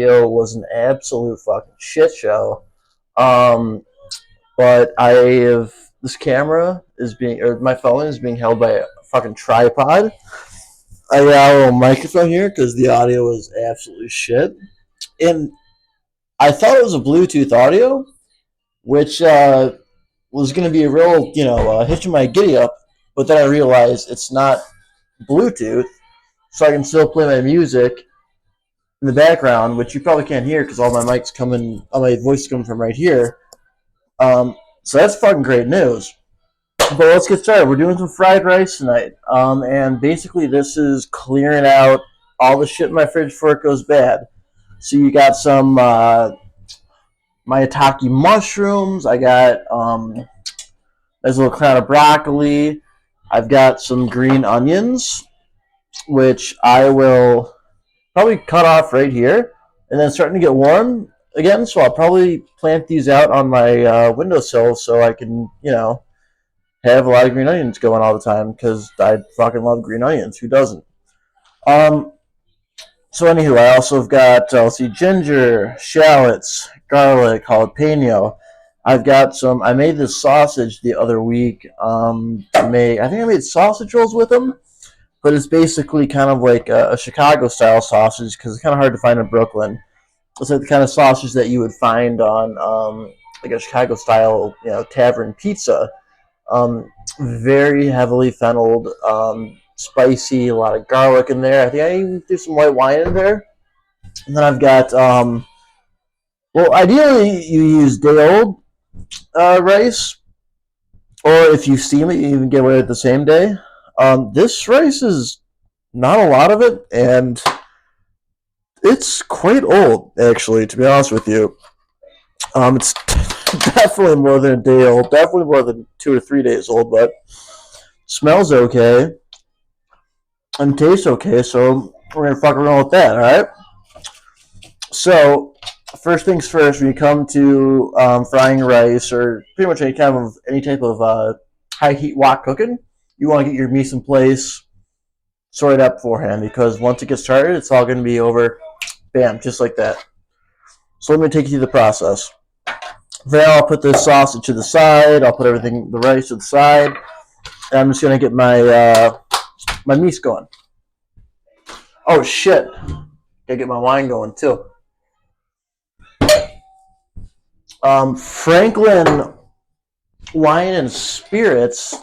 Video was an absolute fucking shit show. Um, but I have this camera is being, or my phone is being held by a fucking tripod. I got a little microphone here because the audio was absolutely shit, and I thought it was a Bluetooth audio, which was going to be a real, hitch in my giddy up. But then I realized it's not Bluetooth, so I can still play my music in the background, which you probably can't hear because all my voice is coming from right here. So that's fucking great news. But let's get started. We're doing some fried rice tonight, and basically this is clearing out all the shit in my fridge before it goes bad. So you got some maitake mushrooms. I got there's a little crown of broccoli. I've got some green onions, which I will probably cut off right here, and then it's starting to get warm again, so I'll probably plant these out on my windowsill so I can, have a lot of green onions going all the time because I fucking love green onions. Who doesn't? Um, so anywho, I also have got let's see, ginger, shallots, garlic, jalapeno. I've got some. I made this sausage the other week. I think I made sausage rolls with them, but it's basically kind of like a Chicago style sausage because it's kind of hard to find in Brooklyn. It's like the kind of sausage that you would find on like a Chicago style, tavern pizza. Very heavily fennelled, spicy, a lot of garlic in there. I think I even threw some white wine in there. And then I've got, well, ideally you use day old rice, or if you steam it, you even get away with it the same day. This rice is not a lot of it, and it's quite old, actually, to be honest with you. It's definitely more than a day old, definitely more than 2 or 3 days old, but smells okay and tastes okay, so we're gonna fuck around with that, alright? So, first things first, when you come to frying rice or pretty much any type of high heat wok cooking, you want to get your mise en place sorted out beforehand because once it gets started, it's all gonna be over, bam, just like that. So let me take you through the process. For now, I'll put this sausage to the side. I'll put the rice to the side. And I'm just gonna get my my mise going. Oh shit! Gotta get my wine going too. Franklin Wine and Spirits.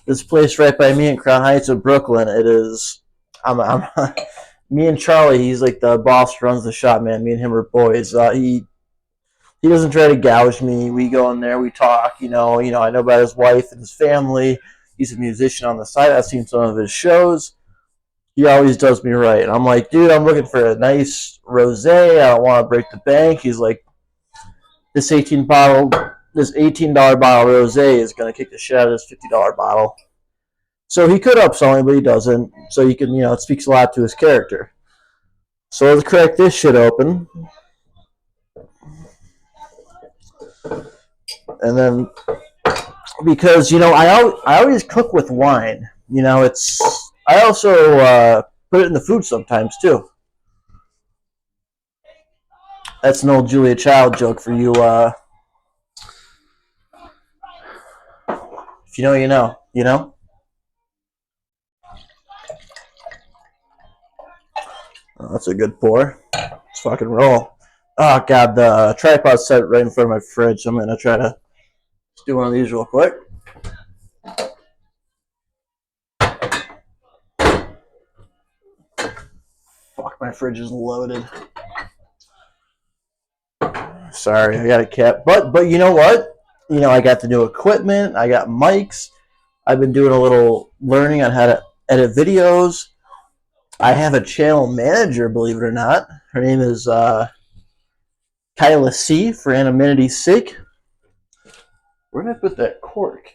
This place right by me in Crown Heights of Brooklyn. It is. I'm me and Charlie. He's like the boss, runs the shop, man. Me and him are boys. He doesn't try to gouge me. We go in there, we talk. I know about his wife and his family. He's a musician on the side. I've seen some of his shows. He always does me right. And I'm like, dude, I'm looking for a nice rosé. I don't want to break the bank. He's like, this $18 bottle rosé is gonna kick the shit out of this $50 bottle. So he could upsell me, but he doesn't. So you can, it speaks a lot to his character. So let's crack this shit open. And then, because I always cook with wine. I also put it in the food sometimes too. That's an old Julia Child joke for you. If you know, you know. You know. Oh, that's a good pour. Let's fucking roll. Oh god, the tripod's set right in front of my fridge. So I'm gonna try to just do one of these real quick. Fuck, my fridge is loaded. Sorry, I got a cat. But you know what? I got the new equipment. I got mics. I've been doing a little learning on how to edit videos. I have a channel manager, believe it or not. Her name is Kyla C, for anonymity's sake. Where did I put that cork?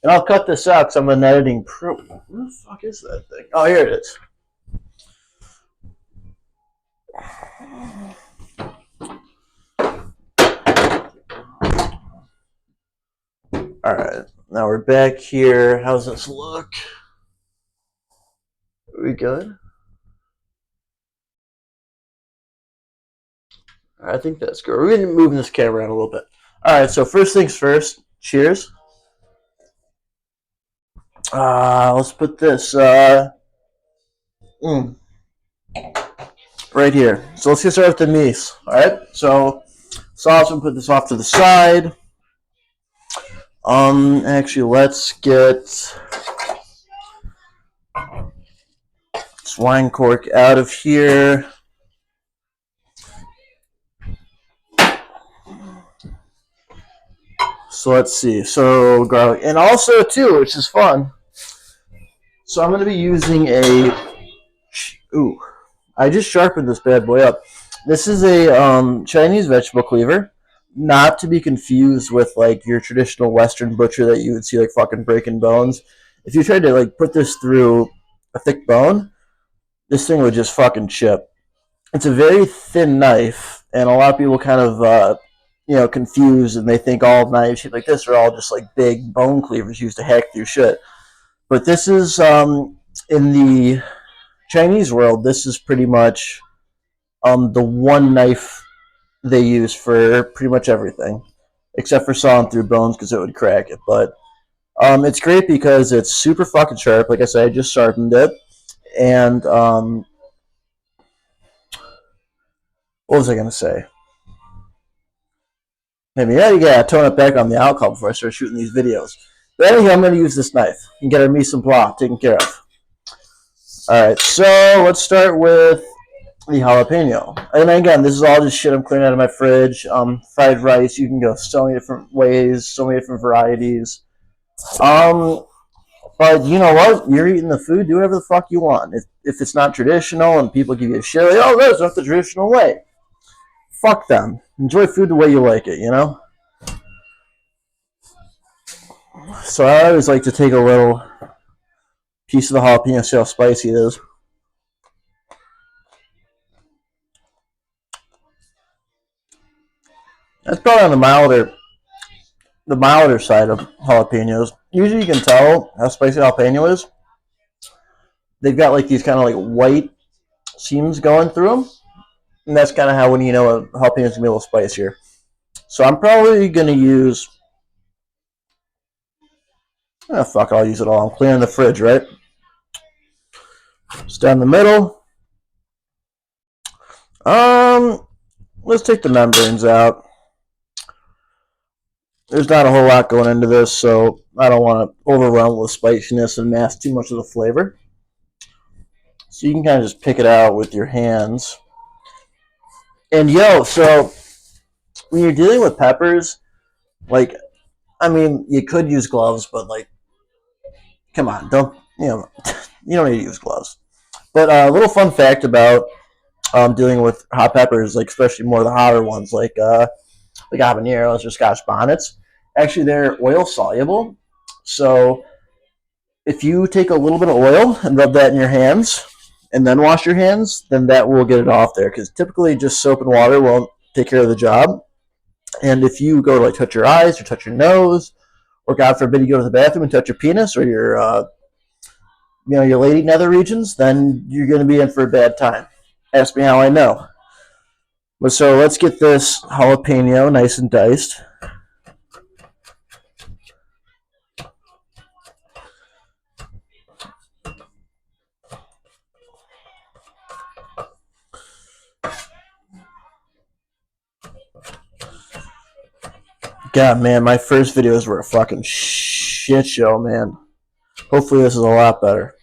And I'll cut this out because I'm an editing pro. Where the fuck is that thing? Oh, here it is. Alright, now we're back here. How's this look? we good? I think that's good. We're going to move this camera around a little bit. All right, so first things first. Cheers. Let's put this right here. So let's get started with the mise. All right, so sauce. We'll put this off to the side. Actually, let's get this wine cork out of here. So let's see. So garlic, and also too, which is fun. So I'm going to be using I just sharpened this bad boy up. This is a Chinese vegetable cleaver, not to be confused with like your traditional Western butcher that you would see like fucking breaking bones. If you tried to like put this through a thick bone, this thing would just fucking chip. It's a very thin knife, and a lot of people kind of confused, and they think all knives shit like this are all just like big bone cleavers used to hack through shit. But this is in the Chinese world, this is pretty much the one knife they use for pretty much everything, except for sawing through bones because it would crack it. But it's great because it's super fucking sharp. Like I said, I just sharpened it, and what was I gonna say? Maybe you gotta tone it back on the alcohol before I start shooting these videos. But anyhow, I'm gonna use this knife and get our mise en place taken care of. All right, so let's start with the jalapeno. And again, this is all just shit I'm clearing out of my fridge. Fried rice, you can go so many different ways, so many different varieties. But you know what? You're eating the food, do whatever the fuck you want. If it's not traditional and people give you a shit, like, oh, that's not the traditional way. Fuck them. Enjoy food the way you like it, you know? So I always like to take a little piece of the jalapeno, see how spicy it is. That's probably on the milder side of jalapenos. Usually you can tell how spicy jalapeno is. They've got like these kind of like white seams going through them. And that's kind of how when you know a jalapeno is going to be a little spicier. So I'm probably going to use... fuck it, I'll use it all. I'm cleaning the fridge, right? It's down the middle. Let's take the membranes out. There's not a whole lot going into this, so I don't want to overwhelm with spiciness and mask too much of the flavor. So you can kind of just pick it out with your hands. And so when you're dealing with peppers, like, I mean, you could use gloves, but like, come on, you don't need to use gloves. But a little fun fact about dealing with hot peppers, like especially more of the hotter ones, like habaneros or Scotch bonnets. Actually, they're oil soluble. So if you take a little bit of oil and rub that in your hands, and then wash your hands, then that will get it off there. Because typically, just soap and water won't take care of the job. And if you go to like touch your eyes or touch your nose, or God forbid you go to the bathroom and touch your penis or your lady nether regions, then you're going to be in for a bad time. Ask me how I know. But so let's get this jalapeno nice and diced. God, man, my first videos were a fucking shit show, man. Hopefully this is a lot better.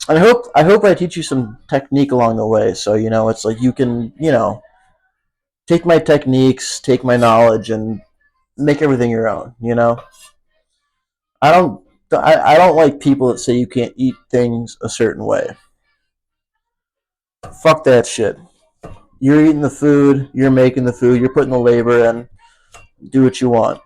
And I hope I teach you some technique along the way. So, it's like you can, take my techniques, take my knowledge, and make everything your own, I don't like people that say you can't eat things a certain way. Fuck that shit. You're eating the food, you're making the food, you're putting the labor in. Do what you want.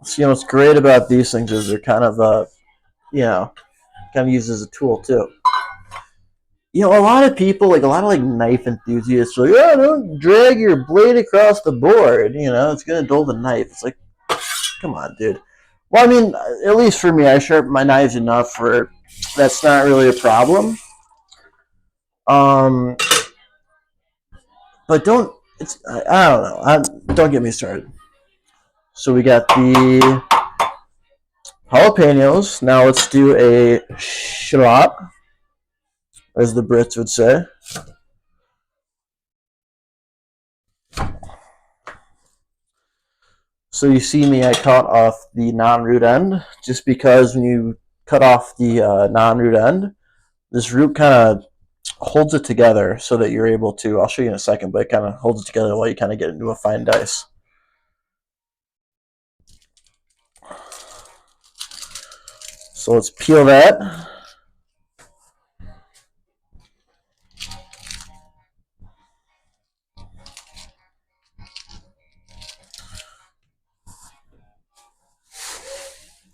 So, what's great about these things is they're kind of you know, kind of used as a tool too. A lot of people, like a lot of like knife enthusiasts, are like, oh, don't drag your blade across the board. It's gonna dull the knife. It's like, come on, dude. Well, I mean, at least for me, I sharpen my knives enough for that's not really a problem. Um, but don't. I don't know. Don't get me started. So we got the jalapenos. Now let's do a shallot, as the Brits would say. So you see me, I cut off the non-root end, just because when you cut off the non-root end, this root kind of holds it together so that you're able to, I'll show you in a second, but it kind of holds it together while you kind of get into a fine dice. So let's peel that.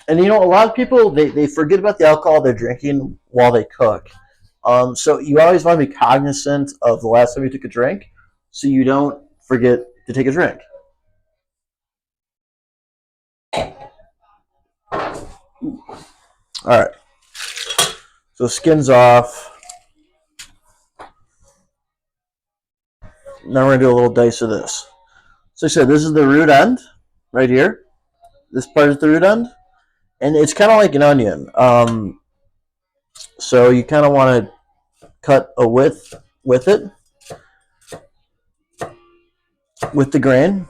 And a lot of people, they forget about the alcohol they're drinking while they cook. So you always want to be cognizant of the last time you took a drink so you don't forget to take a drink. All right. So skin's off. Now we're going to do a little dice of this. So I said, this is the root end right here. This part is the root end. And it's kind of like an onion. So you kind of want to cut a width with it, with the grain.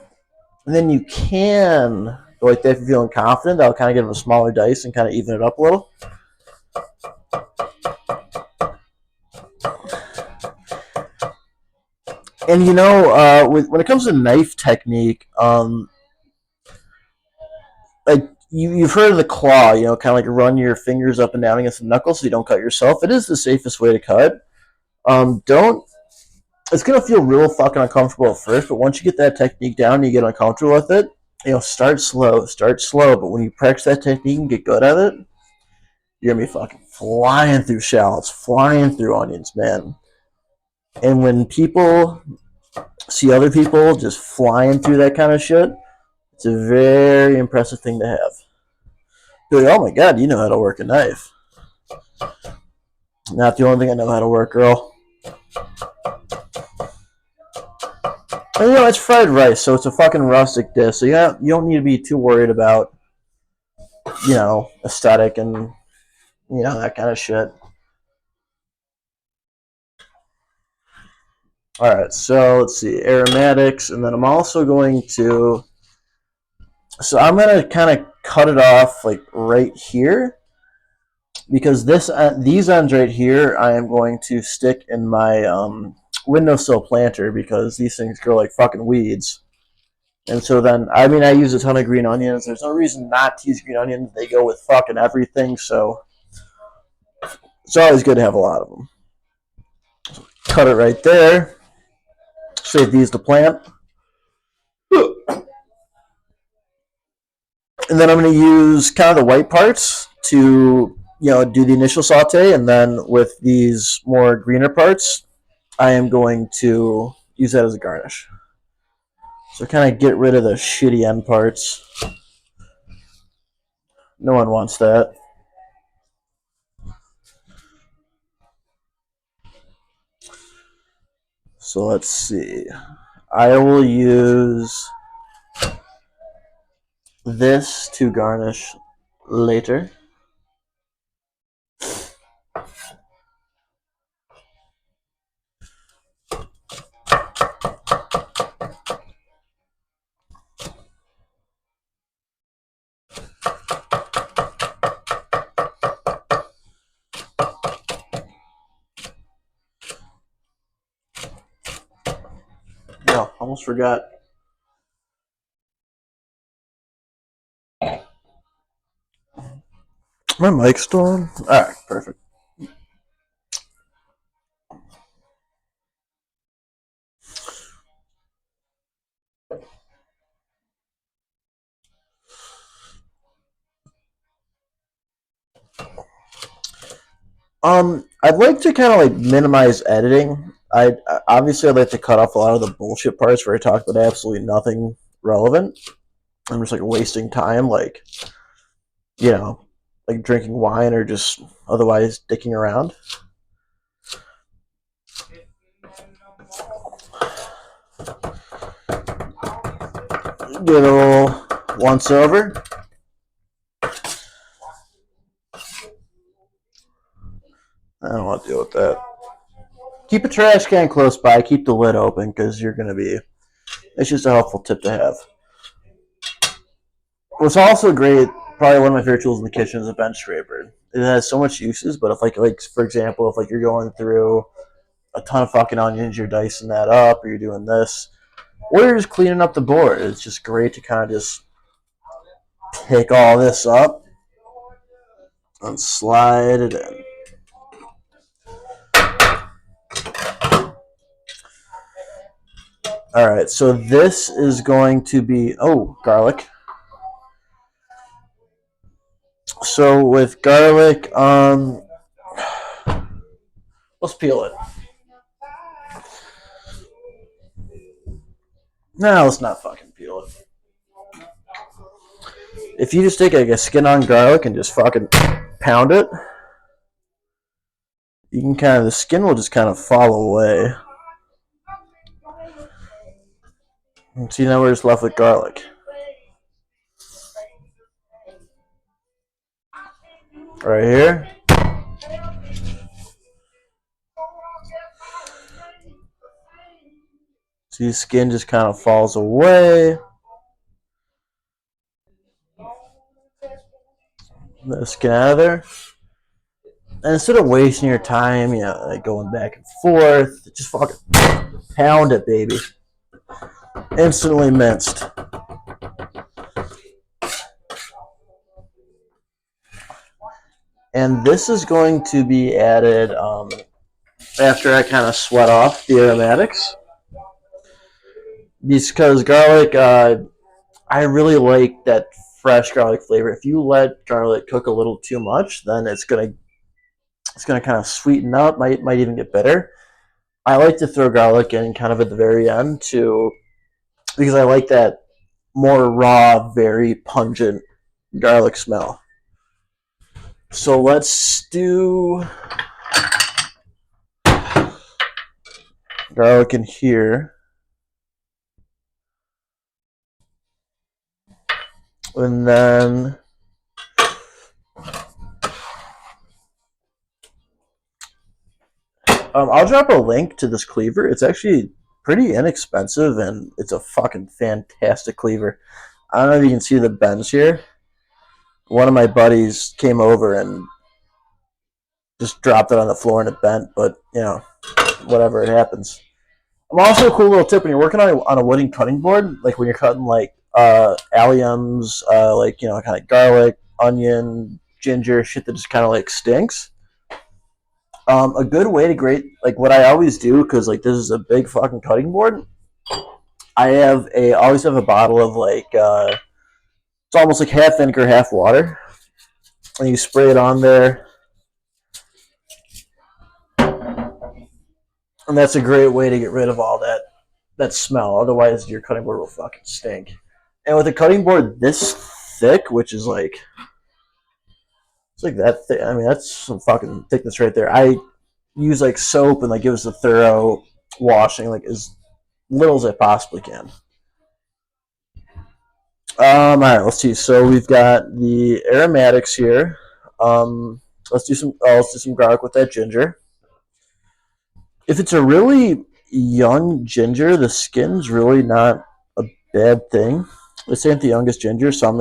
And then you can go like that if you're feeling confident. That'll kind of give them a smaller dice and kind of even it up a little. And when it comes to knife technique, like you've heard of the claw, kind of like run your fingers up and down against the knuckles so you don't cut yourself. It is the safest way to cut. Don't. It's gonna feel real fucking uncomfortable at first, but once you get that technique down, and you get uncomfortable with it. Start slow, but when you practice that technique and get good at it, you're gonna be fucking flying through shallots, flying through onions, man. And when people see other people just flying through that kind of shit, it's a very impressive thing to have. You're like, oh my god, you know how to work a knife. Not the only thing I know how to work, girl. And it's fried rice, so it's a fucking rustic dish. So you don't need to be too worried about, aesthetic and, that kind of shit. Alright, so let's see, aromatics, and then I'm also going to, so I'm going to kind of cut it off, like, right here, because these ends right here, I am going to stick in my windowsill planter, because these things grow like fucking weeds. And so then, I mean, I use a ton of green onions. There's no reason not to use green onions. They go with fucking everything, so it's always good to have a lot of them. Cut it right there. Save these to plant. And then I'm going to use kind of the white parts to, do the initial saute. And then with these more greener parts, I am going to use that as a garnish. So kind of get rid of the shitty end parts. No one wants that. So let's see. I will use this to garnish later. No, almost forgot. My mic's still on? Alright, perfect. I'd like to kind of like minimize editing. Obviously I'd like to cut off a lot of the bullshit parts where I talk about absolutely nothing relevant. I'm just like wasting time, like you know, like drinking wine or just otherwise dicking around. Get a little once over. I don't want to deal with that. Keep a trash can close by. Keep the lid open because you're going to be. It's just a helpful tip to have. What's also great, probably one of my favorite tools in the kitchen is a bench scraper. It has so much uses, but if like for example, if like you're going through a ton of fucking onions, you're dicing that up, or you're doing this, or you're just cleaning up the board, it's just great to kind of just pick all this up and slide it in. All right, so this is going to be garlic. So with garlic, let's peel it. No, let's not fucking peel it. If you just take like a skin on garlic and just fucking pound it, you can kind of the skin will just kind of fall away. And see, now we're just left with garlic. Right here. See, skin just kind of falls away. Let the skin out of there. And instead of wasting your time, like going back and forth, just fucking pound it, baby. Instantly minced. And this is going to be added after I kind of sweat off the aromatics. Because garlic, I really like that fresh garlic flavor. If you let garlic cook a little too much, then it's gonna kind of sweeten up. Might even get bitter. I like to throw garlic in kind of at the very end too, because I like that more raw, very pungent garlic smell. So let's do garlic in here. And then I'll drop a link to this cleaver. It's actually pretty inexpensive and it's a fucking fantastic cleaver. I don't know if you can see the bends here. One of my buddies came over and just dropped it on the floor and it bent, but whatever, it happens. Also, a cool little tip when you're working on a wooden cutting board, like when you're cutting like alliums, like kind of garlic, onion, ginger, shit that just kind of like stinks. A good way to grate, like what I always do, because like this is a big fucking cutting board. I always have a bottle of like it's almost like half vinegar, half water, and you spray it on there, and that's a great way to get rid of all that smell. Otherwise, your cutting board will fucking stink. And with a cutting board this thick, which is like it's like that thick. I mean, that's some fucking thickness right there. I use like soap and like give us a thorough washing, like as little as I possibly can. All right, let's see. So we've got the aromatics here. Let's do some garlic with that ginger. If it's a really young ginger, the skin's really not a bad thing. This ain't the youngest ginger, so I'm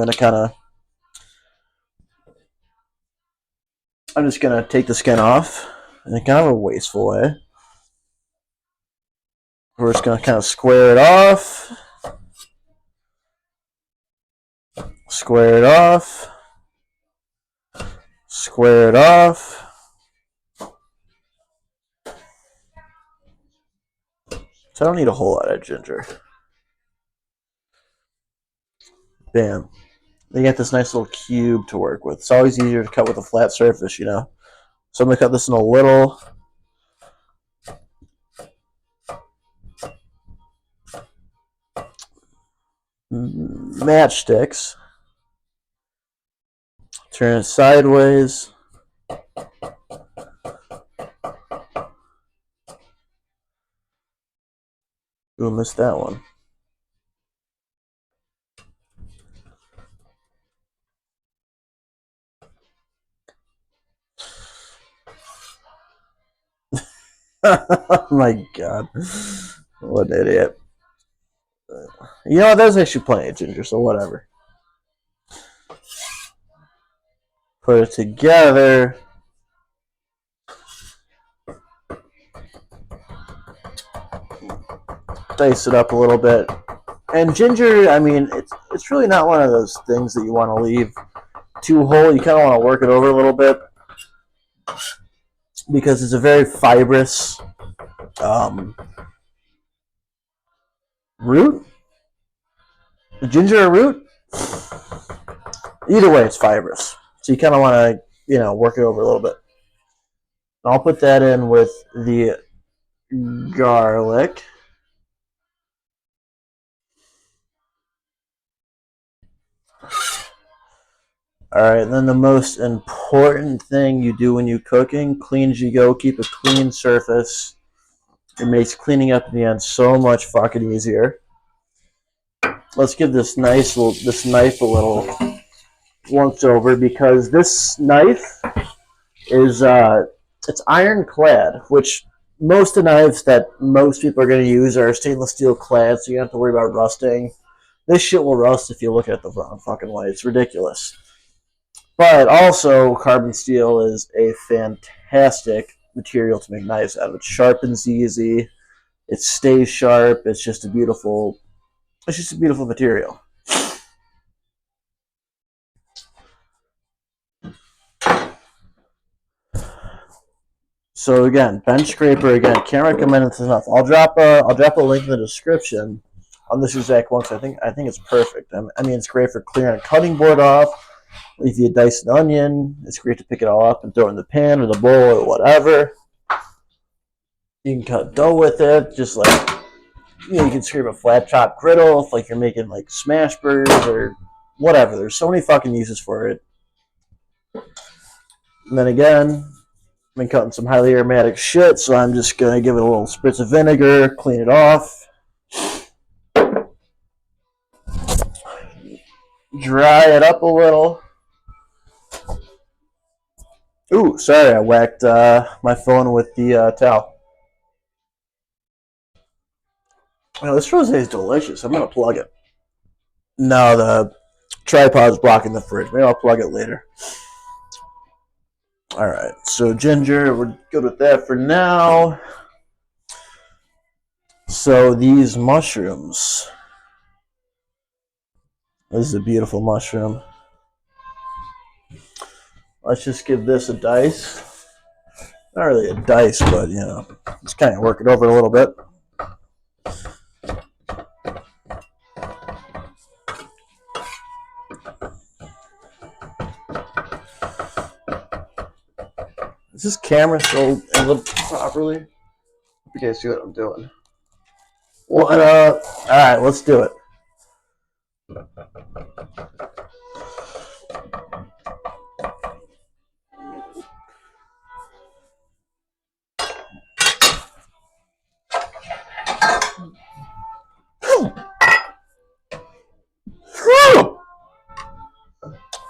just gonna take the skin off in a kind of a wasteful way. We're just gonna kind of square it off. Square it off. Square it off. So I don't need a whole lot of ginger. Bam. Then you get this nice little cube to work with. It's always easier to cut with a flat surface, So I'm going to cut this in a little matchsticks. Turn it sideways. Ooh, missed that one. Oh my god. What an idiot. You know, there's actually plenty of ginger, so whatever. Put it together. Dice it up a little bit. And ginger, I mean, it's really not one of those things that you want to leave too whole. You kind of want to work it over a little bit because it's a very fibrous root. Is ginger a root? Either way, it's fibrous. So you kind of want to, work it over a little bit. I'll put that in with the garlic. Alright, and then the most important thing you do when you're cooking, clean as you go, keep a clean surface. It makes cleaning up in the end so much fucking easier. Let's give this knife a little once over because this knife is it's ironclad, which most of the knives that most people are going to use are stainless steel clad, so you don't have to worry about rusting. This shit will rust if you look at the wrong fucking way. It's ridiculous. But also, carbon steel is a fantastic material to make knives out of. It sharpens easy. It stays sharp. It's just a beautiful material. So again, bench scraper again. Can't recommend it enough. I'll drop a link in the description on this exact one. So I think it's perfect. I mean, it's great for clearing a cutting board off. If you dice an onion, it's great to pick it all up and throw it in the pan or the bowl or whatever. You can cut dough with it, just like you can scrape a flat top griddle if like you're making like smash burgers or whatever. There's so many fucking uses for it. And then again, I've been cutting some highly aromatic shit, so I'm just gonna give it a little spritz of vinegar, clean it off, dry it up a little. Ooh, sorry, I whacked my phone with the towel. Oh, this rosé is delicious. I'm gonna plug it. No, the tripod's blocking the fridge. Maybe I'll plug it later. Alright, so ginger, we're good with that for now. So these mushrooms. This is a beautiful mushroom. Let's just give this a dice. Not really a dice, but just kind of work it over a little bit. Is this camera still angled properly? You guys see what I'm doing. What up? Alright, let's do it.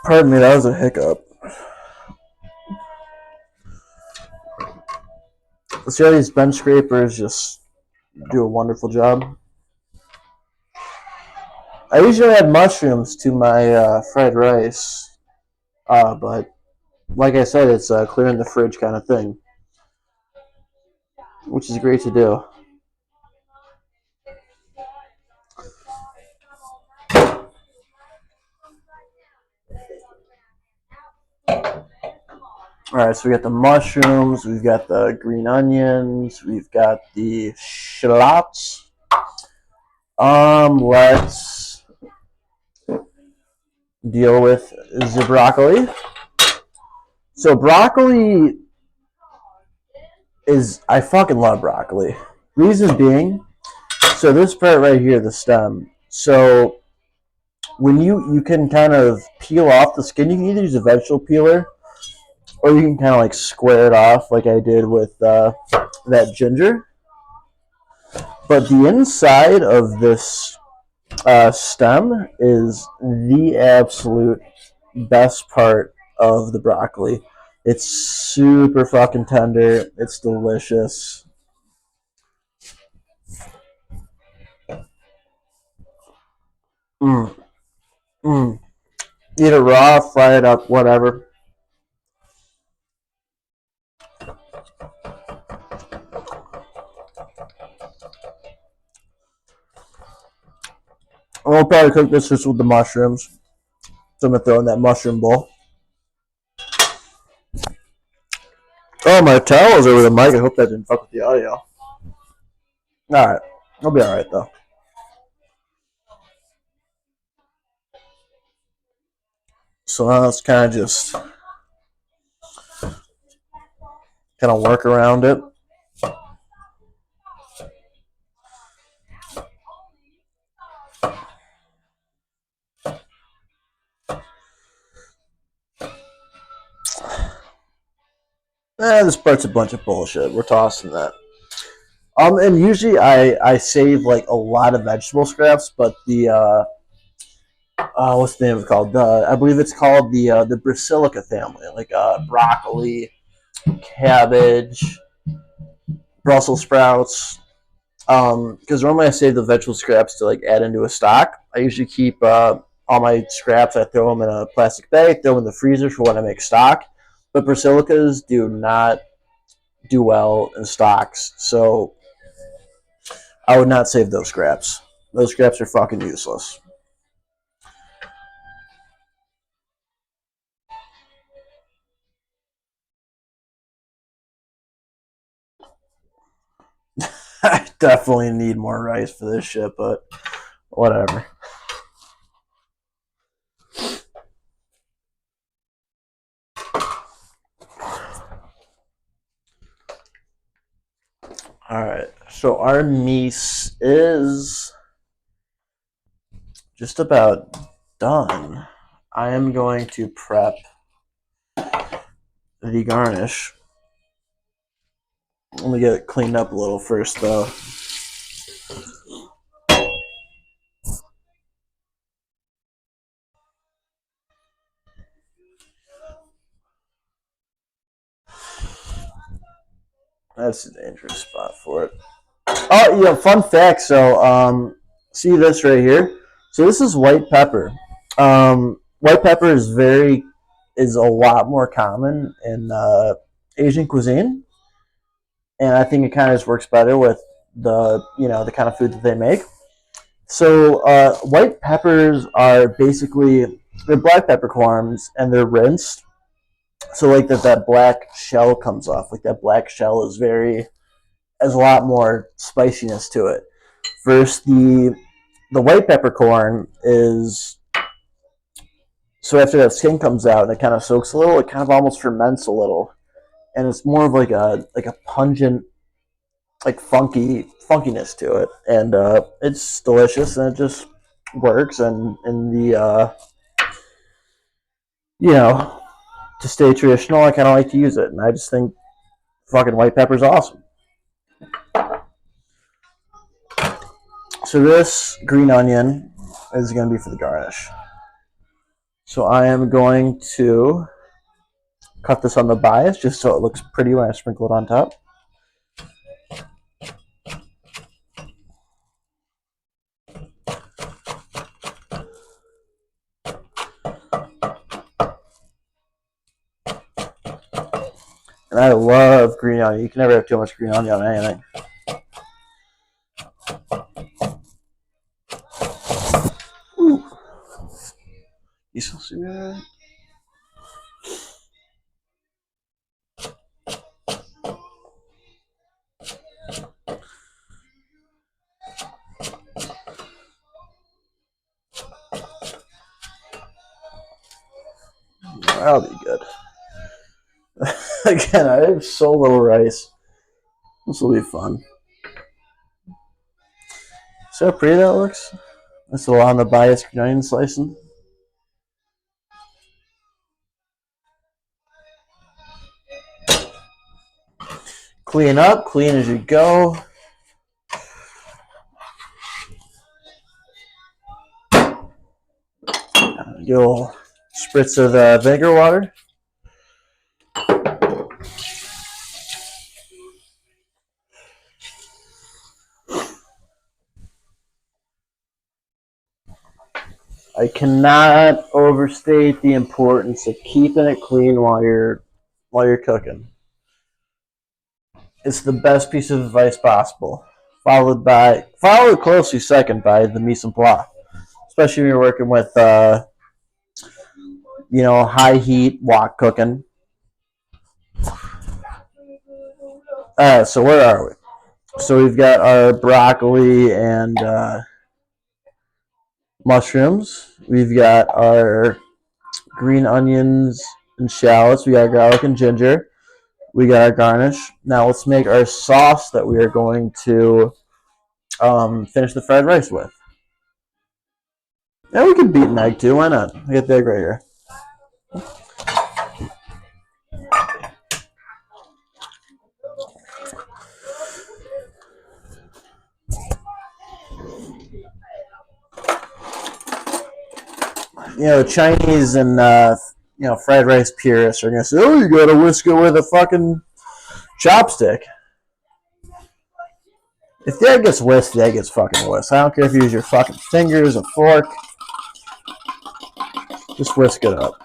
Pardon me, that was a hiccup. Let's see how these bench scrapers just do a wonderful job. I usually add mushrooms to my fried rice, but like I said, it's clear in the fridge kind of thing, which is great to do. Alright, so we got the mushrooms, we've got the green onions, we've got the shallots. Let's deal with the broccoli. So broccoli, is I fucking love broccoli. Reason being, so this part right here, the stem. So when you can kind of peel off the skin, you can either use a vegetable peeler or you can kind of like square it off like I did with that ginger. But the inside of this stem is the absolute best part of the broccoli. It's super fucking tender. It's delicious. Mm, mm. Eat it raw, fry it up, whatever. I'll probably cook this just with the mushrooms. So I'm gonna throw in that mushroom bowl. Oh, my towel's over the mic. I hope that didn't fuck with the audio. Alright. I'll be alright though. So now let's kind of just kind of work around it. This part's a bunch of bullshit. We're tossing that. And usually I save like a lot of vegetable scraps, but the what's the name of it called? I believe it's called the Brasilica family, like broccoli, cabbage, Brussels sprouts. Because normally I save the vegetable scraps to like add into a stock. I usually keep all my scraps. I throw them in a plastic bag, throw them in the freezer for when I make stock. But Brasilicas do not do well in stocks, so I would not save those scraps. Those scraps are fucking useless. I definitely need more rice for this shit, but whatever. Alright, so our meat is just about done. I am going to prep the garnish. Let me get it cleaned up a little first, though. That's a dangerous spot for it. Oh, yeah, fun fact. So, see this right here? So this is white pepper. White pepper is a lot more common in Asian cuisine, and I think it kind of just works better with the kind of food that they make. So white peppers are basically they're black peppercorns and they're rinsed. So like that black shell comes off. Like that black shell has a lot more spiciness to it. First, the white peppercorn is so after that skin comes out and it kind of soaks a little, it kind of almost ferments a little, and it's more of like a pungent, like funkiness to it, and it's delicious and it just works. And in the you know to stay traditional, I kind of like to use it, and I just think fucking white pepper's awesome. So this green onion is going to be for the garnish. So I am going to cut this on the bias just so it looks pretty when I sprinkle it on top. And I love green onion. You can never have too much green onion on anything. Ooh. You still see that? That'll be good. Again, I have so little rice. This will be fun. See how pretty that looks? This little on the bias green onion slicing. Clean up, clean as you go. You'll spritz of the vinegar water. I cannot overstate the importance of keeping it clean while you're cooking. It's the best piece of advice possible. Followed closely second by the mise en place, especially when you're working with high heat wok cooking. So where are we? So we've got our broccoli and mushrooms. We've got our green onions and shallots. We got garlic and ginger. We got our garnish. Now let's make our sauce that we are going to finish the fried rice with. Yeah, we could beat an egg too. Why not? I get the egg right here. Chinese and fried rice purists are gonna say, "Oh, you gotta whisk it with a fucking chopstick." If the egg gets whisked, the egg gets fucking whisked. I don't care if you use your fucking fingers, a fork. Just whisk it up.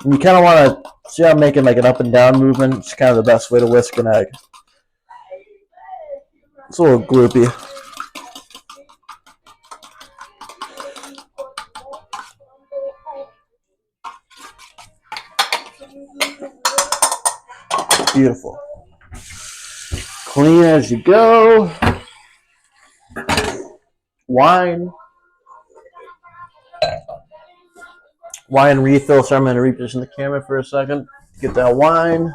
And you kind of want to see how I'm making like an up and down movement. It's kind of the best way to whisk an egg. It's a little gloopy. Beautiful. Clean as you go. Wine. Wine refill. So I'm going to reposition the camera for a second. Get that wine.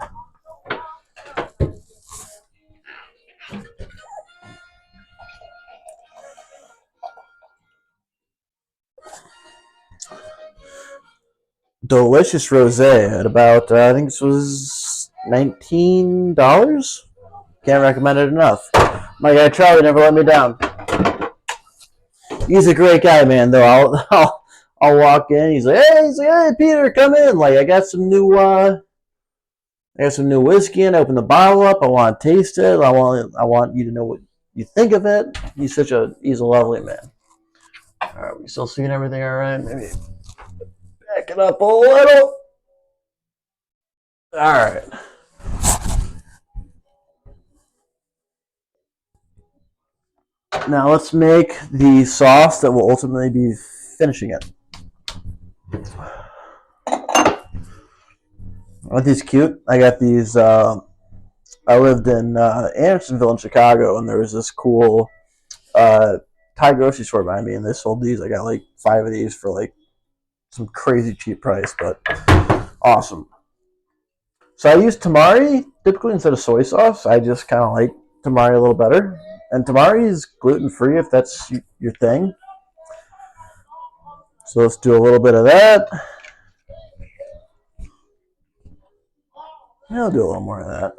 Delicious rosé at about I think this was $19. Can't recommend it enough. My guy Charlie never let me down. He's a great guy, man. Though I'll walk in. He's like, hey, Peter, come in. Like I got some new whiskey and open the bottle up. I want to taste it. I want you to know what you think of it. He's a lovely man. All right, we still seeing everything all right? Maybe back it up a little. All right. Now let's make the sauce that will ultimately be finishing it. Aren't these cute? I got these. I lived in Andersonville in Chicago, and there was this cool Thai grocery store behind me, and they sold these. I got like 5 of these for like some crazy cheap price, but awesome. So I use tamari typically instead of soy sauce. I just kind of like tamari a little better. And tamari is gluten free if that's your thing. So let's do a little bit of that. Yeah, I'll do a little more of that.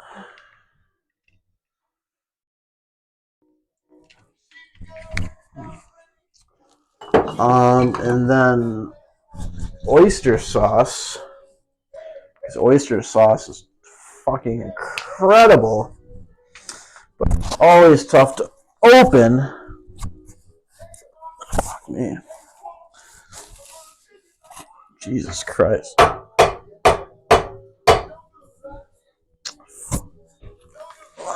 And then oyster sauce. Because oyster sauce is fucking incredible, but always tough to open. Fuck me. Jesus Christ.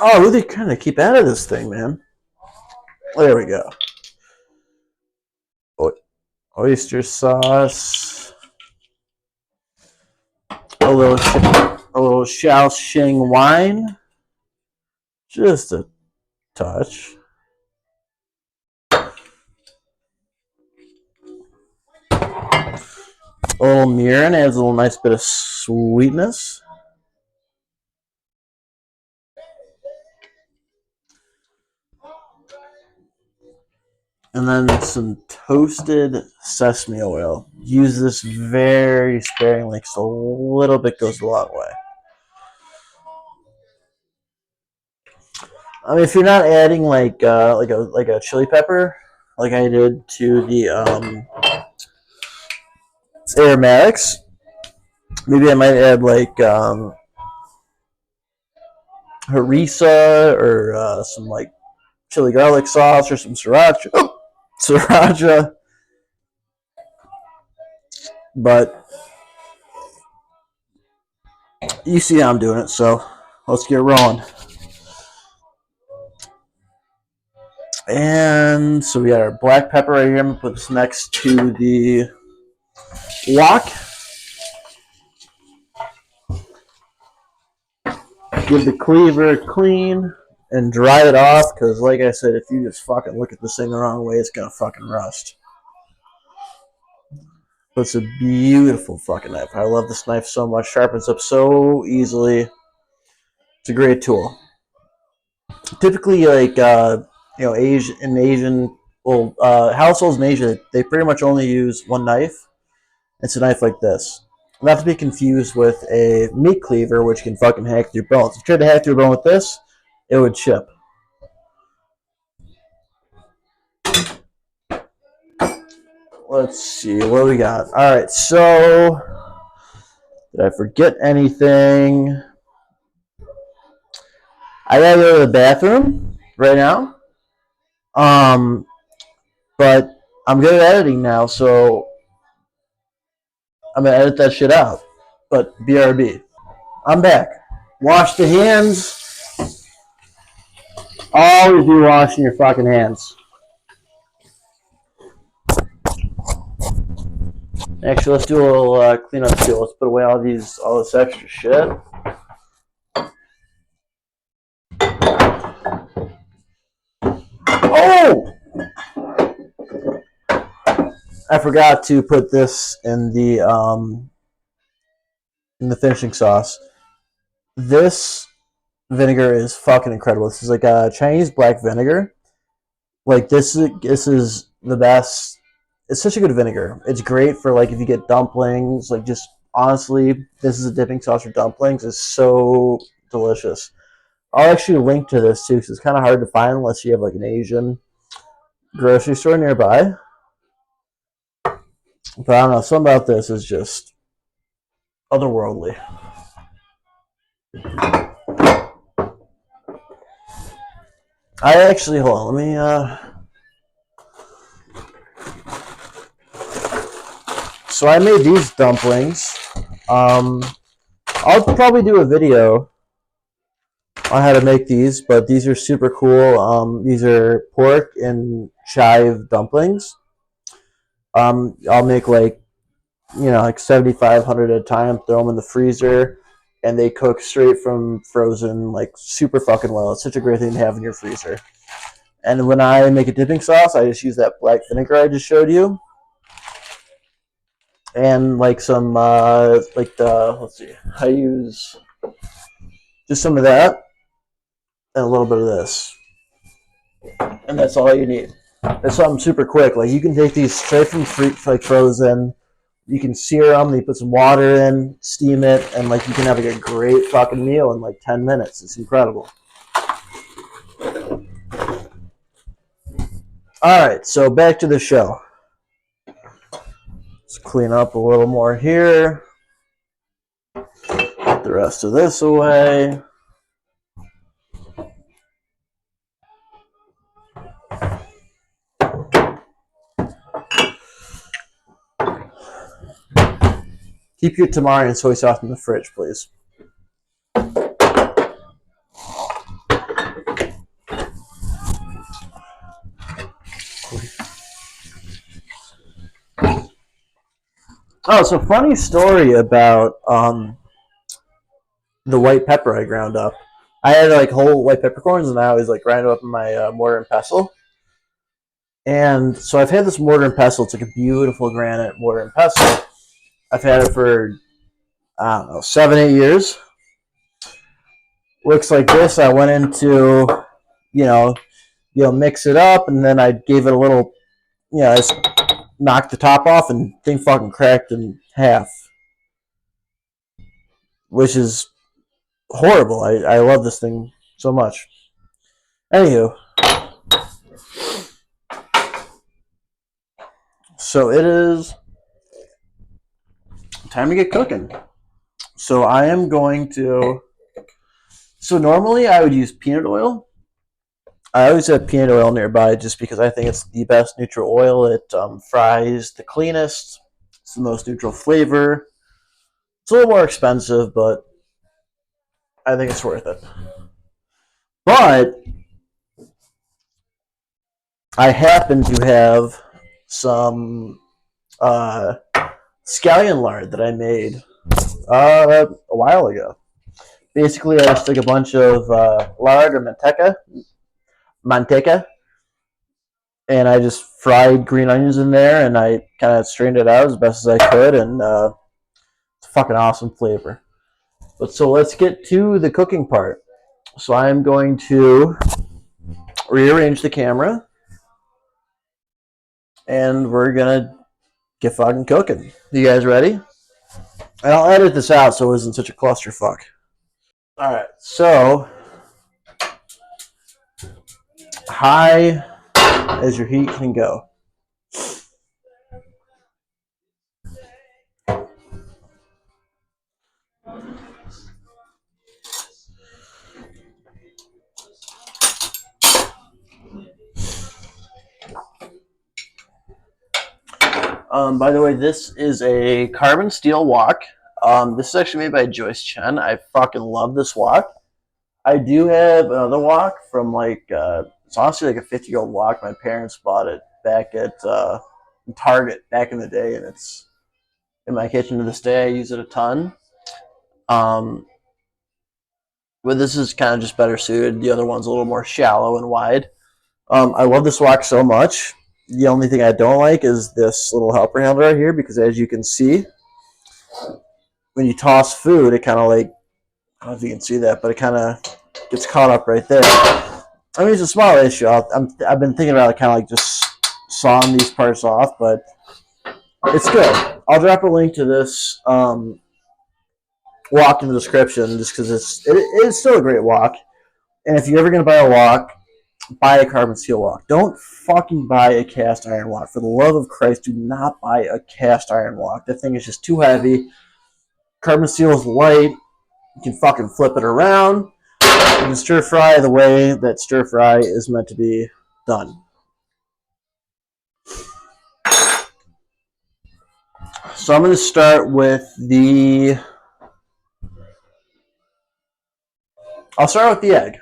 Oh, really kind of keep out of this thing, man. There we go. Oyster sauce. A little Shaoxing wine. Just a touch. A little mirin adds a little nice bit of sweetness. And then some toasted sesame oil. Use this very sparingly because a little bit goes a long way. I mean, if you're not adding like a chili pepper, like I did to the aromatics, maybe I might add like harissa or some like chili garlic sauce or some sriracha. Oh, sriracha. But you see how I'm doing it, so let's get rolling. And so we got our black pepper right here. I'm gonna put this next to the wok. Give the cleaver a clean and dry it off, because like I said, if you just fucking look at this thing the wrong way, it's gonna fucking rust. But it's a beautiful fucking knife. I love this knife so much. Sharpens up so easily. It's a great tool. Typically, like Asian households in Asia, they pretty much only use one knife. It's a knife like this. Not to be confused with a meat cleaver, which can fucking hack through bones. If you tried to hack through a bone with this, it would chip. Let's see what we got. All right, so did I forget anything? I gotta go to the bathroom right now. But I'm good at editing now, so I'm gonna edit that shit out. But BRB. I'm back. Wash the hands. Always be washing your fucking hands. Actually, let's do a little cleanup too. Let's put away all this extra shit. Oh! I forgot to put this in the finishing sauce. This vinegar is fucking incredible. This is like a Chinese black vinegar. Like this is the best. It's such a good vinegar. It's great for like if you get dumplings. Like just honestly, this is a dipping sauce for dumplings. It's so delicious. I'll actually link to this too because it's kind of hard to find unless you have like an Asian grocery store nearby. But I don't know. Something about this is just otherworldly. I actually hold on. Let me. So I made these dumplings. I'll probably do a video on how to make these, but these are super cool. These are pork and chive dumplings. I'll make like 7,500 at a time. Throw them in the freezer, and they cook straight from frozen, like super fucking well. It's such a great thing to have in your freezer. And when I make a dipping sauce, I just use that black vinegar I just showed you, and like some let's see, I use just some of that and a little bit of this, and that's all you need. It's something super quick. Like you can take these straight from frozen. You can sear them. You put some water in, steam it, and like you can have like a great fucking meal in like 10 minutes. It's incredible. All right, so back to the show. Let's clean up a little more here. Put the rest of this away. Keep your tamari and soy sauce in the fridge, please. Oh, it's a funny story about the white pepper I ground up. I had like whole white peppercorns, and I always like grind them up in my mortar and pestle. And so I've had this mortar and pestle. It's like a beautiful granite mortar and pestle. I've had it for, I don't know, 7-8 years. Looks like this. I went into, mix it up, and then I gave it a little I just knocked the top off and thing fucking cracked in half, which is horrible. I love this thing so much. Anywho, so it is time to get cooking. So I am going to. So normally I would use peanut oil. I always have peanut oil nearby just because I think it's the best neutral oil. It fries the cleanest. It's the most neutral flavor. It's a little more expensive, but I think it's worth it. But I happen to have some scallion lard that I made a while ago. Basically, I just took a bunch of lard or manteca, and I just fried green onions in there, and I kind of strained it out as best as I could, and it's a fucking awesome flavor. But so let's get to the cooking part. So I'm going to rearrange the camera, and we're gonna get fucking cooking. You guys ready? And I'll edit this out so it isn't such a clusterfuck. All right, so high as your heat can go. By the way, this is a carbon steel wok. This is actually made by Joyce Chen. I fucking love this wok. I do have another wok from it's honestly like a 50-year-old wok. My parents bought it back at Target back in the day, and it's in my kitchen to this day. I use it a ton. Um, but this is kind of just better suited. The other one's a little more shallow and wide. I love this wok so much. The only thing I don't like is this little helper handle right here, because as you can see, when you toss food, it kind of I don't know if you can see that, but it kind of gets caught up right there. I mean, it's a small issue. I've been thinking about kind of just sawing these parts off, but it's good. I'll drop a link to this wok in the description just because it is still a great wok. And if you're ever going to buy a wok, buy a carbon steel wok. Don't fucking buy a cast iron wok. For the love of Christ, do not buy a cast iron wok. That thing is just too heavy. Carbon steel is light. You can fucking flip it around. You can stir fry the way that stir fry is meant to be done. So I'm going to start with I'll start with the egg.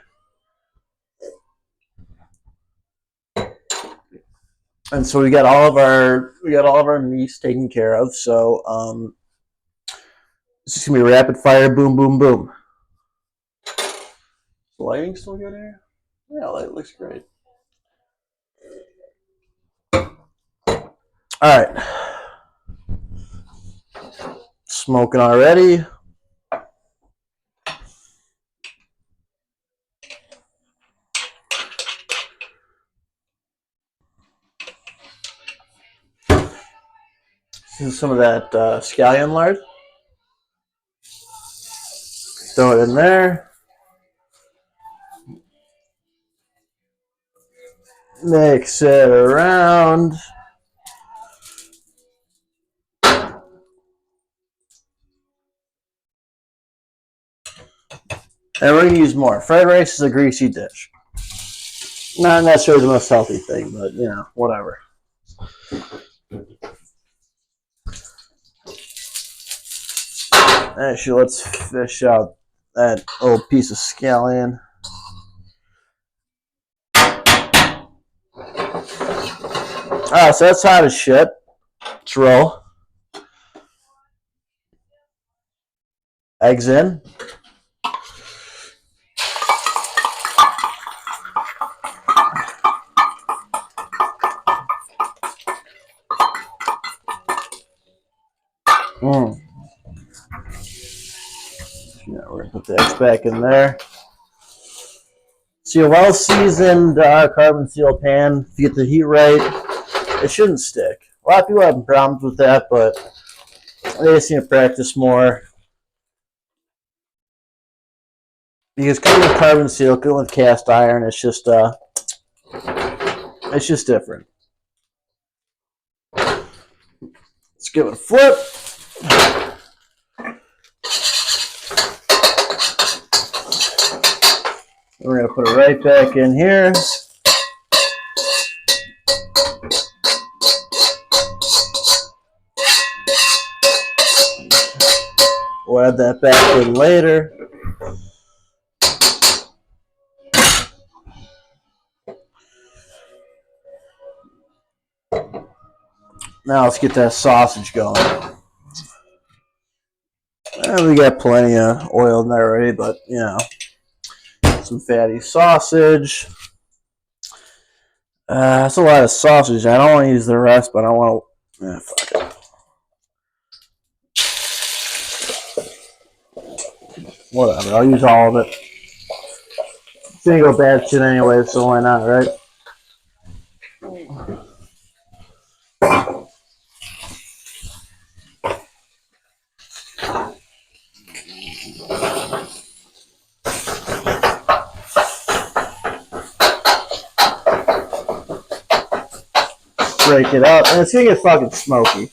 And so we got all of our meats taken care of. So this is gonna be rapid fire, boom, boom, boom. The lighting still good here? Yeah, light looks great. All right, smoking already. This is some of that scallion lard. Throw it in there. Mix it around. And we're going to use more. Fried rice is a greasy dish. Not necessarily the most healthy thing, but, whatever. Actually, let's fish out that old piece of scallion. Alright, so that's hot as shit. Let's roll. Eggs in. Yeah, we're gonna put the eggs back in there. So your well-seasoned carbon steel pan, if you get the heat right, it shouldn't stick. A lot of people have problems with that, but they just need to practice more. Because cooking with carbon steel, cooking with cast iron, it's just different. Let's give it a flip. We're going to put it right back in here. We'll add that back in later. Now let's get that sausage going. And we got plenty of oil in there already, but you know, some fatty sausage. That's a lot of sausage. I don't want to use the rest, but I want to. Fuck it. Whatever. I'll use all of it. It's gonna go bad shit anyway, so why not, right? Break it up, and it's gonna get fucking smoky.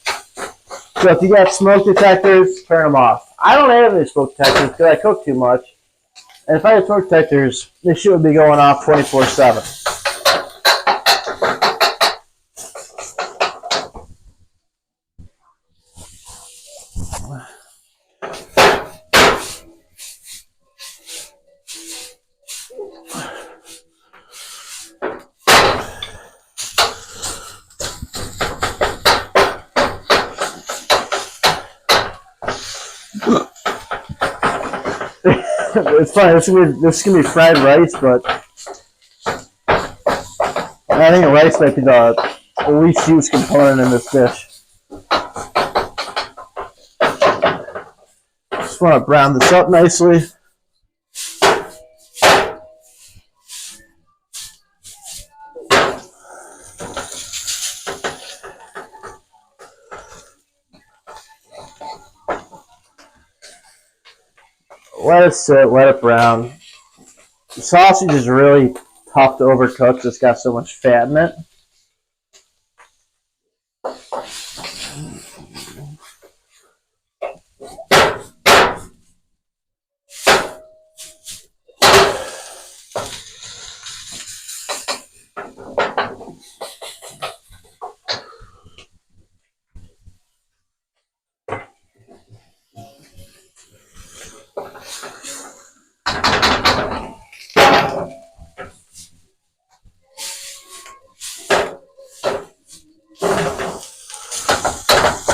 So if you got smoke detectors, turn them off. I don't have any smoke detectors because I cook too much. And if I had smoke detectors, this shit would be going off 24/7. It's funny. This is gonna be fried rice, but I think rice might be the least used component in this dish. Just want to brown this up nicely. Let it sit, let it brown. The sausage is really tough to overcook. It's got so much fat in it.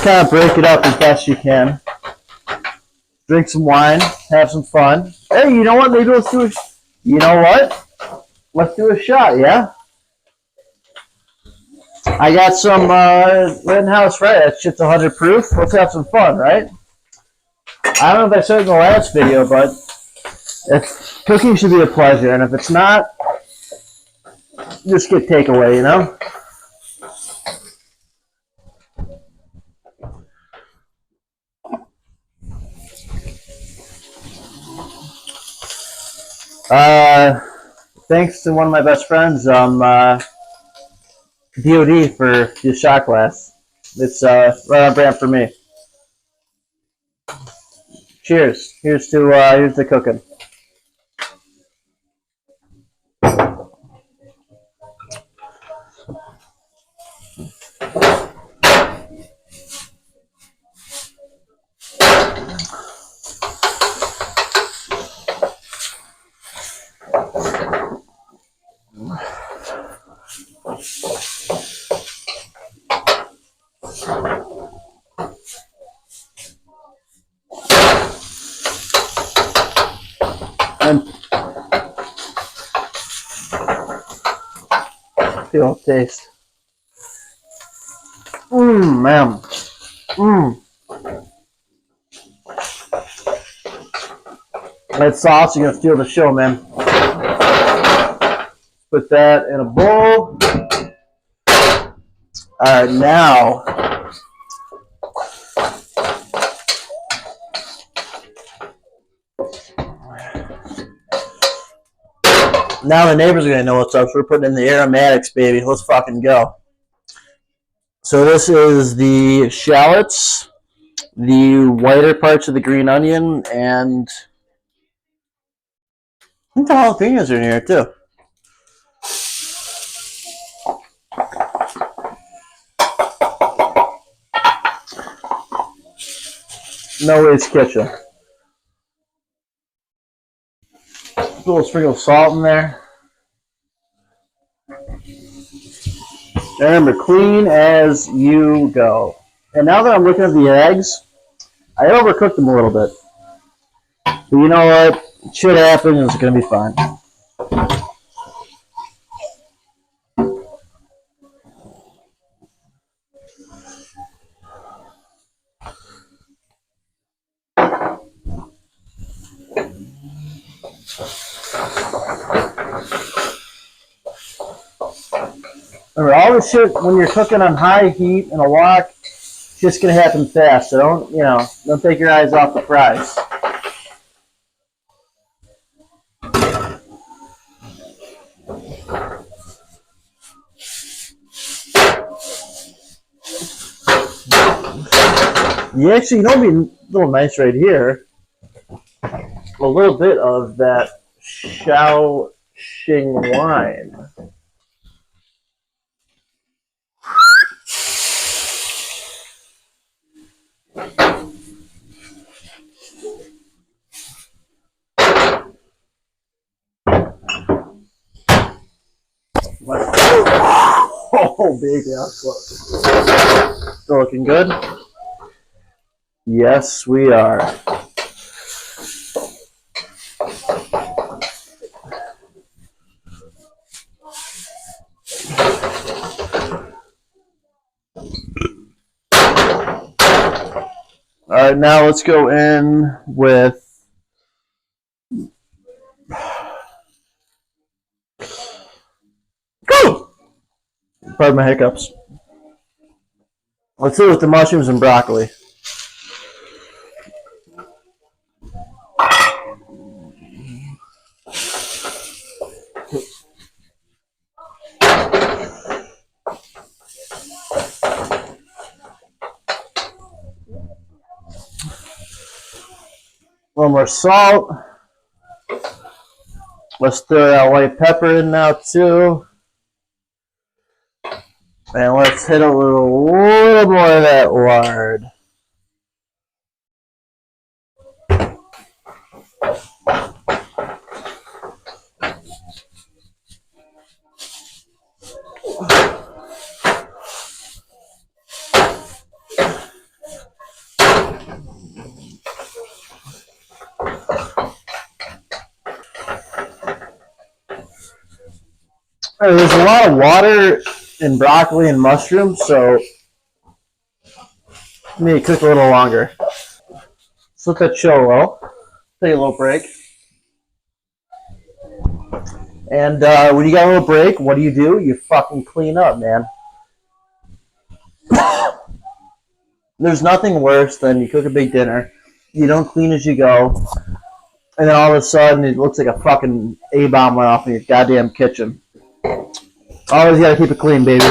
Kind of break it up as best you can. Drink some wine, have some fun. Hey, you know what? Maybe let's do a. You know what? Let's do a shot. Yeah. I got some Rittenhouse Rye. That shit's 100 proof. Let's have some fun, right? I don't know if I said it in the last video, but cooking should be a pleasure, and if it's not, just get takeaway. You know. Thanks to one of my best friends, DOD, for the shot glass. It's right on brand for me. Cheers. Here's the cooking. And feel taste. Man. That sauce, you're gonna steal the show, man. Put that in a bowl. All right, now the neighbors are gonna know what's up. So we're putting in the aromatics, baby. Let's fucking go. So this is the shallots, the whiter parts of the green onion, and I think the jalapenos are in here too. No Waste Kitchen. Put a little sprinkle of salt in there. Remember, clean as you go. And now that I'm looking at the eggs, I overcooked them a little bit. But you know what? Shit happens. It's going to be fine. Remember, all this shit, when you're cooking on high heat in a wok, it's just going to happen fast. So don't take your eyes off the prize. You know, it'd be a little nice right here. A little bit of that Shaoxing wine. Oh, baby, I'm close. Still looking good? Yes, we are. All right, now let's go in with pardon my hiccups. Let's do it with the mushrooms and broccoli. A little more salt. Let's throw that white pepper in now too. And let's hit a little more of that lard. There's a lot of water in broccoli and mushrooms, so you need to cook a little longer. Let's let that chill a little. Take a little break. And when you got a little break, what do? You fucking clean up, man. There's nothing worse than you cook a big dinner, you don't clean as you go, and then all of a sudden it looks like a fucking A-bomb went off in your goddamn kitchen. Always gotta keep it clean, baby.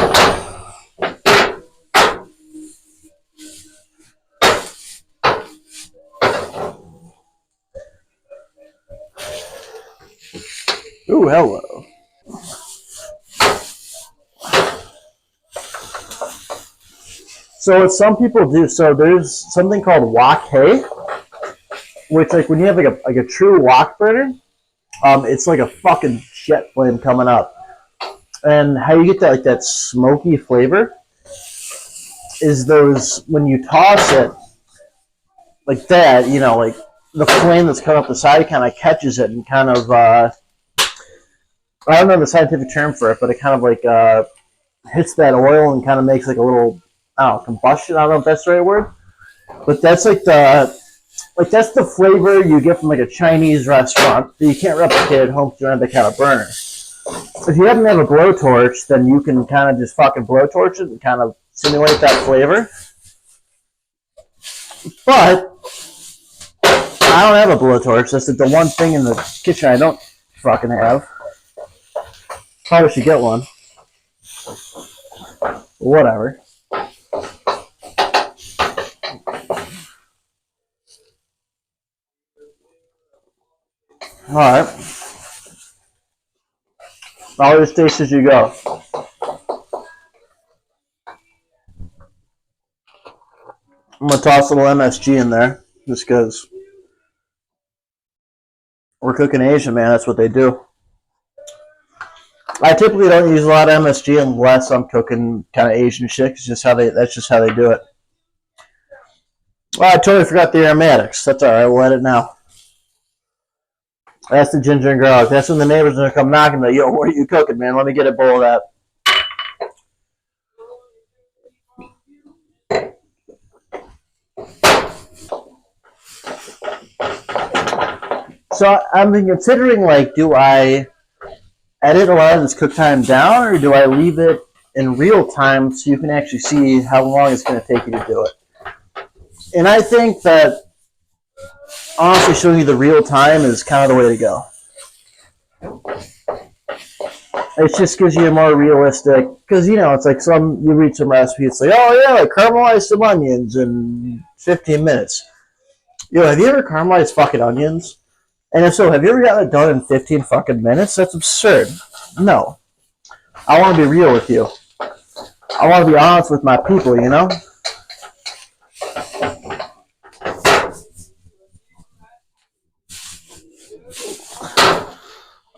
Ooh, hello. So what some people do, so there's something called wok hay, which like when you have like a true wok burner, it's like a fucking jet flame coming up. And how you get that like that smoky flavor is those when you toss it like that, like the flame that's coming up the side kind of catches it and kind of I don't know the scientific term for it, but it kind of like hits that oil and kind of makes like a little combustion. I don't know if that's the right word, but that's like that's the flavor you get from like a Chinese restaurant that you can't replicate at home because you don't have that kind of burner. If you happen to have a blowtorch, then you can kind of just fucking blowtorch it and kind of simulate that flavor. But I don't have a blowtorch. That's the one thing in the kitchen I don't fucking have. Probably should get one. Whatever. Alright. Always taste as you go. I'm going to toss a little MSG in there. Just because we're cooking Asian, man. That's what they do. I typically don't use a lot of MSG unless I'm cooking kind of Asian shit. It's just how that's just how they do it. Well, I totally forgot the aromatics. That's alright. We'll add it now. That's the ginger and garlic. That's when the neighbors are going to come knocking. Like, yo, what are you cooking, man? Let me get a bowl of that. So I'm considering, like, do I edit a lot of this cook time down, or do I leave it in real time so you can actually see how long it's going to take you to do it? And I think that honestly showing you the real time is kind of the way to go. It just gives you a more realistic, because you know, it's like you read some recipe, it's like, oh yeah, like caramelize some onions in 15 minutes. Yo, have you ever caramelized fucking onions? And if so, have you ever gotten it done in 15 fucking minutes? That's absurd. No. I want to be real with you. I want to be honest with my people, you know?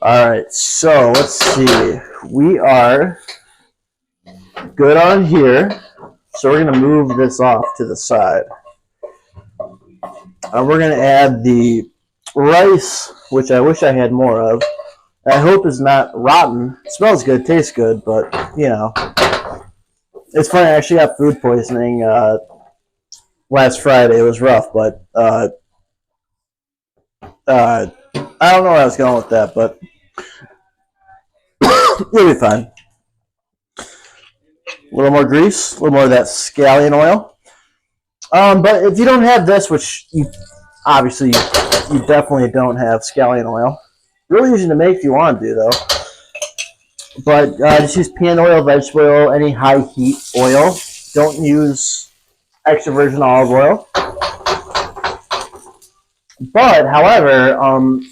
Alright, so let's see. We are good on here. So we're going to move this off to the side. We're going to add the rice, which I wish I had more of. I hope is not rotten. It smells good, tastes good, but, you know. It's funny, I actually got food poisoning last Friday. It was rough, but I don't know where I was going with that, but you'll be fine. A little more grease, a little more of that scallion oil. But if you don't have this, which you obviously you definitely don't have scallion oil, really easy to make if you want to do though. But just use pan oil, vegetable oil, any high heat oil. Don't use extra virgin olive oil. But however,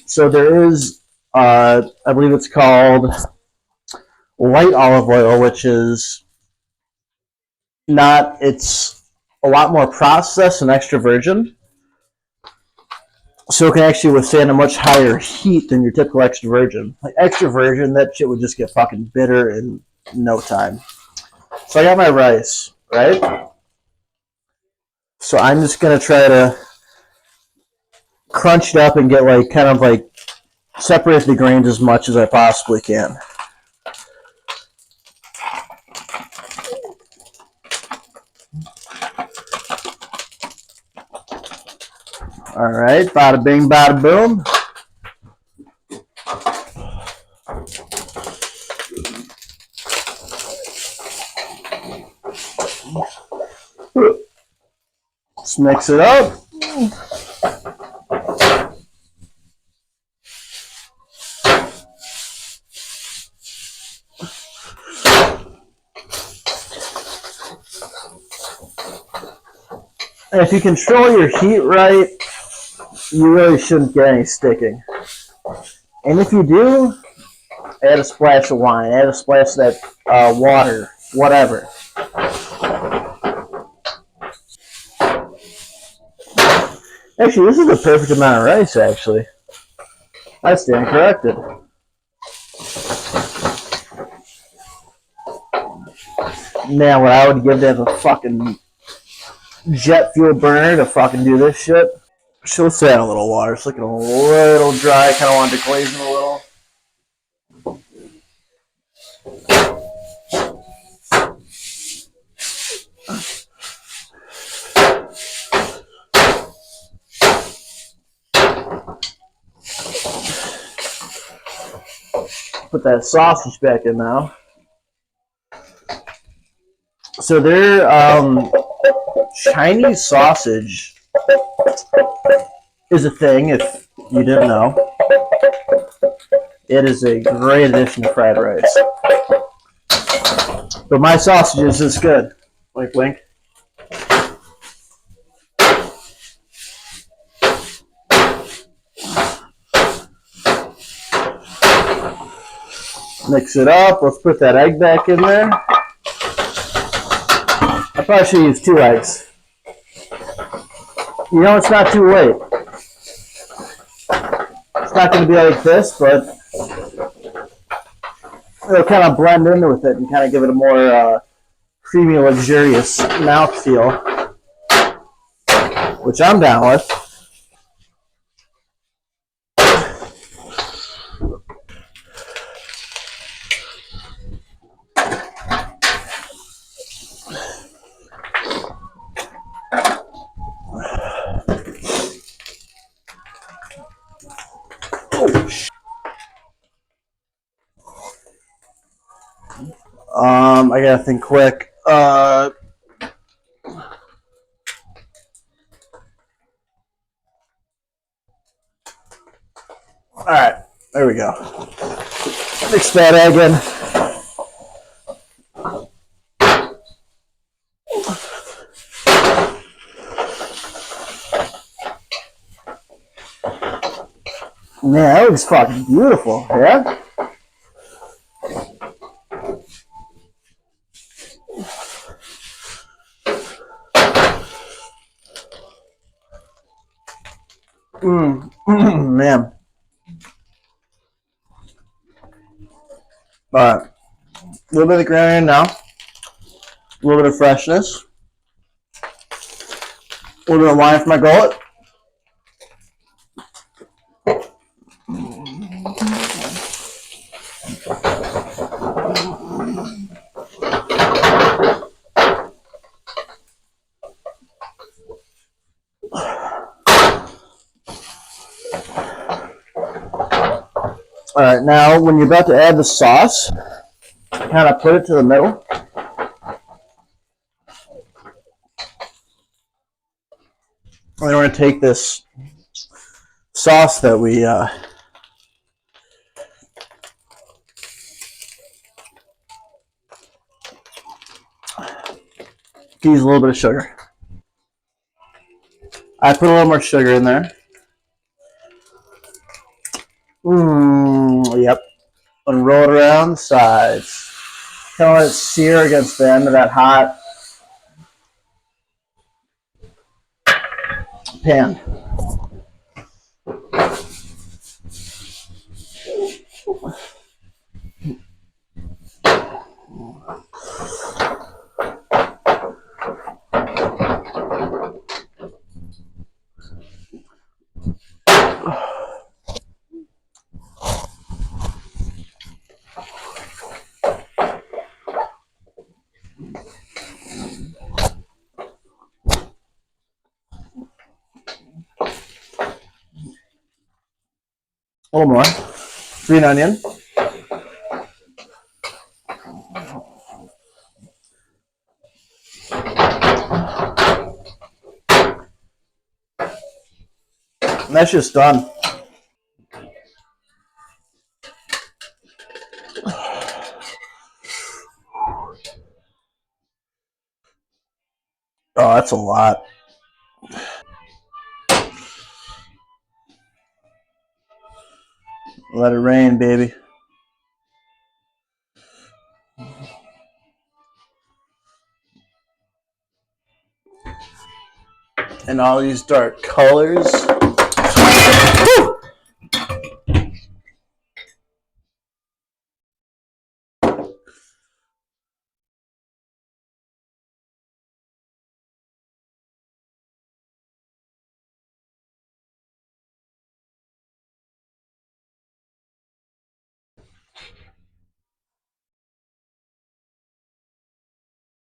so there is, I believe it's called light olive oil, which is not. It's a lot more processed than extra virgin. So it can actually withstand a much higher heat than your typical extra virgin. Like extra virgin, that shit would just get fucking bitter in no time. So I got my rice, right? So I'm just gonna try to crunch it up and get like kind of like separate the grains as much as I possibly can. All right, bada bing, bada boom. Let's mix it up. And if you control your heat right, you really shouldn't get any sticking. And if you do, add a splash of wine, add a splash of that water, whatever. Actually, this is the perfect amount of rice, actually. I stand corrected. Man, what I would give to have a fucking jet fuel burner to fucking do this shit. So let's add a little water. It's looking a little dry. Kind of want to glaze it a little. Put that sausage back in now. So their Chinese sausage is a thing. If you didn't know, it is a great addition to fried rice. But my sausage is this good. Wink, wink. Mix it up. Let's put that egg back in there. I probably should use 2 eggs. You know, it's not too late. It's not going to be like this, but it'll kind of blend in with it and kind of give it a more creamy, luxurious mouthfeel, which I'm down with. I gotta think quick. All right, there we go. Mix that egg in. Man, that looks fucking beautiful. Yeah. Man. All right. A little bit of granite in now. A little bit of freshness. A little bit of wine for my gullet. All right, now when you're about to add the sauce, kind of put it to the middle. And then we're going to take this sauce that we use a little bit of sugar. I put a little more sugar in there. Yep. And roll it around the sides. Kind of let it sear against the end of that hot pan. A little more. Green onion. And that's just done. Oh, that's a lot. Let it rain, baby. And all these dark colors. Woo!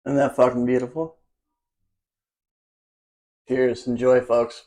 Isn't that fucking beautiful? Cheers. Enjoy, folks.